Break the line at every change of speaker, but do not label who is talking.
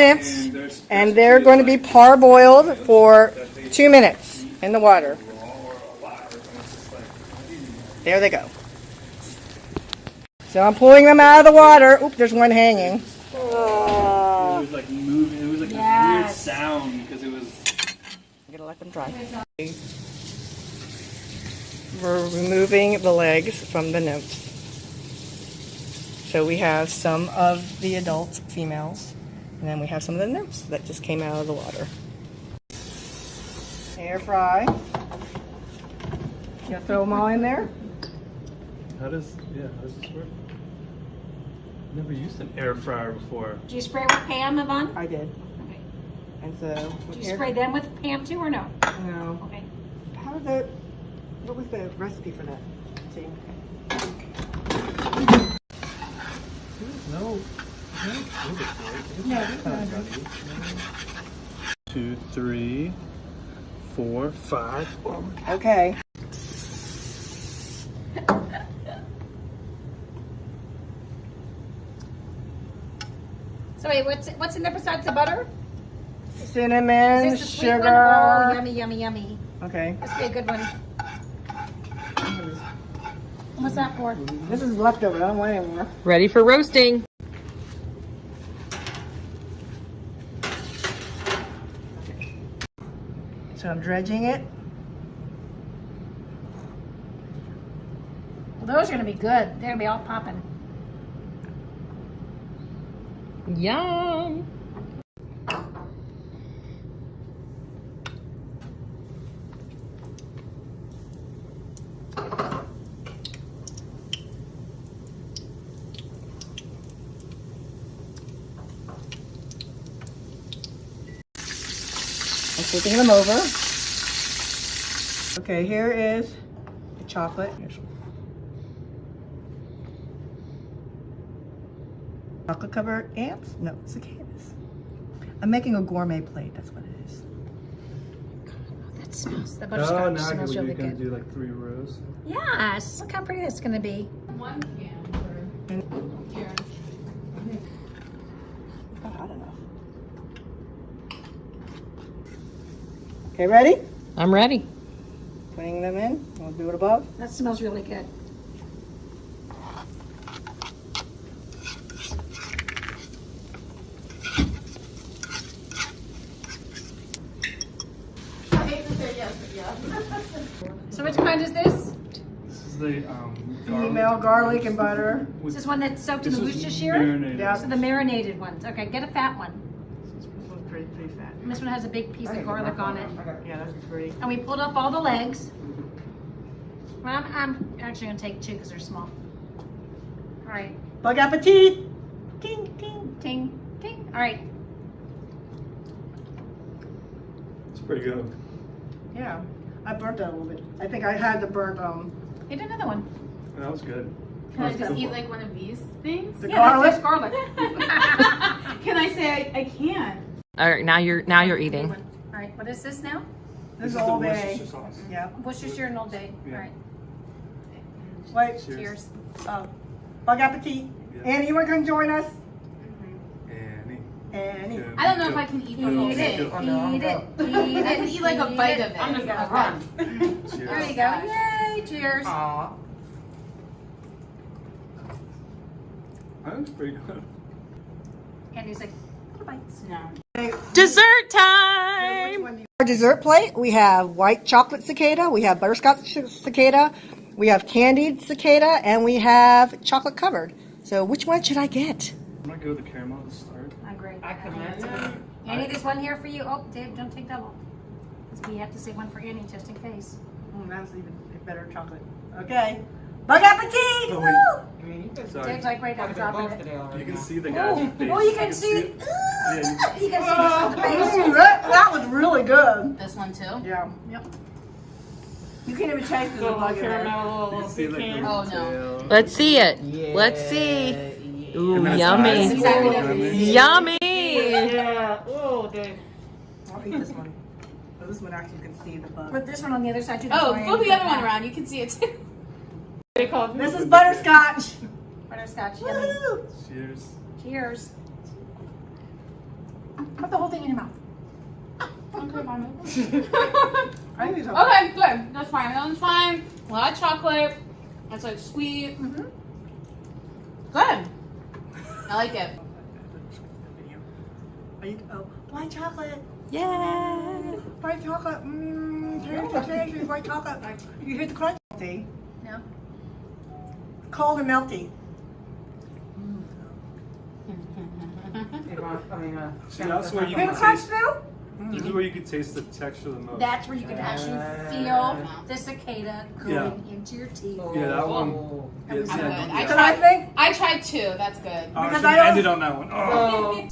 Nips, and they're going to be parboiled for 2 minutes in the water. There they go. So I'm pulling them out of the water. Oop, there's one hanging.
It was like moving. It was like a weird sound because it was.
I'm gonna let them dry. We're removing the legs from the nymphs. So we have some of the adult females, and then we have some of the nymphs that just came out of the water. Air fry. You throw them all in there?
How does this work? Never used an air fryer before.
Do you spray with Pam, Yvonne?
I did.
Okay.
And so.
Do you spray them with Pam too, or no?
No.
Okay.
How did that? What was the recipe for that? See.
No.
No.
2, 3, 4, 5.
Okay.
So wait, what's in there besides the butter?
Cinnamon,
Is this the sweet
sugar.
one? Oh, yummy, yummy, yummy.
Okay.
This would be a good one. What's that for?
This is leftover. I don't want any more.
Ready for roasting.
So I'm dredging it.
Well, those are gonna be good. They're gonna be all popping.
Yum.
I'm flipping them over. Okay, here is the chocolate. Chocolate covered ants? No, cicadas. I'm making a gourmet plate. That's what it is.
That smells. The
Oh,
butterscotch
now
smells
you're
really
gonna
good.
do like 3 rows.
Yes. Look how pretty that's gonna be.
One can for Karen.
Not hot enough. Okay, ready?
I'm ready.
Putting them in. We'll do it above.
That smells really good.
I hate to say yes, but yeah.
So which kind is this?
This is the
Female garlic and butter.
Is this one that's soaked in the
This is
Worcestershire?
marinated.
Yeah.
So the marinated ones. Okay, get a fat one.
This one's pretty fat.
And this one has a big piece of garlic on it.
Yeah, that's pretty.
And we pulled up all the legs. Well, I'm actually gonna take 2 because they're small. All right,
Bon appetit! Ting, ting.
ting, ting. All right,
It's pretty good.
Yeah, I burnt that a little bit. I think I had the burnt
get another one.
That was good.
Can I just eat like one of these things?
the
Yeah,
garlic.
that's garlic.
Can I say I can't?
All right, now you're eating.
All right, what is this now?
This is
the
Old Bay.
Worcestershire sauce.
Yeah.
Worcestershire and Old Bay. All
Yeah.
right,
Wait.
cheers.
Bon appetit.
Yeah.
Annie, you want to come join us?
Annie.
Annie.
I don't know if I can eat the whole
Eat
thing.
it, eat it, eat it.
I can eat like a bite of it.
I'm just gonna run.
Cheers.
There you go. Yay, cheers.
Aw.
That was pretty good.
And he's like, little bites.
No.
Dessert time.
Our dessert plate, we have white chocolate cicada, we have butterscotch cicada, we have candied cicada, and we have chocolate covered. So which one should I get?
I'm gonna go with the caramel to start.
I agree.
I commend it.
Annie, there's one here for you. Oh, Dave, don't take double. Because we have to say one for Annie just in case.
That's even better chocolate. Okay. Bon appetit!
Oh,
Woo!
Sorry.
Dave's like right now dropping it.
You can see the guy's face.
Oh, you can see.
it. Yeah,
You can see this on the face.
That was really good.
This one too?
Yeah.
Yep.
You can't even taste the bug in there.
you can see like the
Oh, no.
tail.
Let's see it. Let's see. Ooh,
And then it's
yummy.
nice.
Exactly what we see.
Yummy.
Yeah. Oh, Dave. I'll eat this one. Oh, this one actually you can see the bug.
Put this one on the other side too.
Oh, flip the other one around. You can see it too.
This is butterscotch.
Butterscotch. Yummy.
Woo!
Cheers.
Cheers.
Put the whole thing in your mouth. Okay, Mama.
I think it's
Okay, good. That's fine. That one's fine. A lot of chocolate. It's like sweet.
Mm-hmm.
Good. I like it.
White chocolate.
Yeah.
White chocolate. Tasty white chocolate. You hear the crunch?
No.
Cold and melty.
See, that's where you
Hear
can
the crunch
taste.
too?
This is where you can taste the texture the most.
That's where you can actually feel the cicada going
Yeah.
into your teeth.
Yeah, that one. Yeah,
I'm
see,
good.
don't do
I
that.
But I think
I tried two. That's good.
Oh, I
Because
should
I
have
don't-
ended on that one. Oh.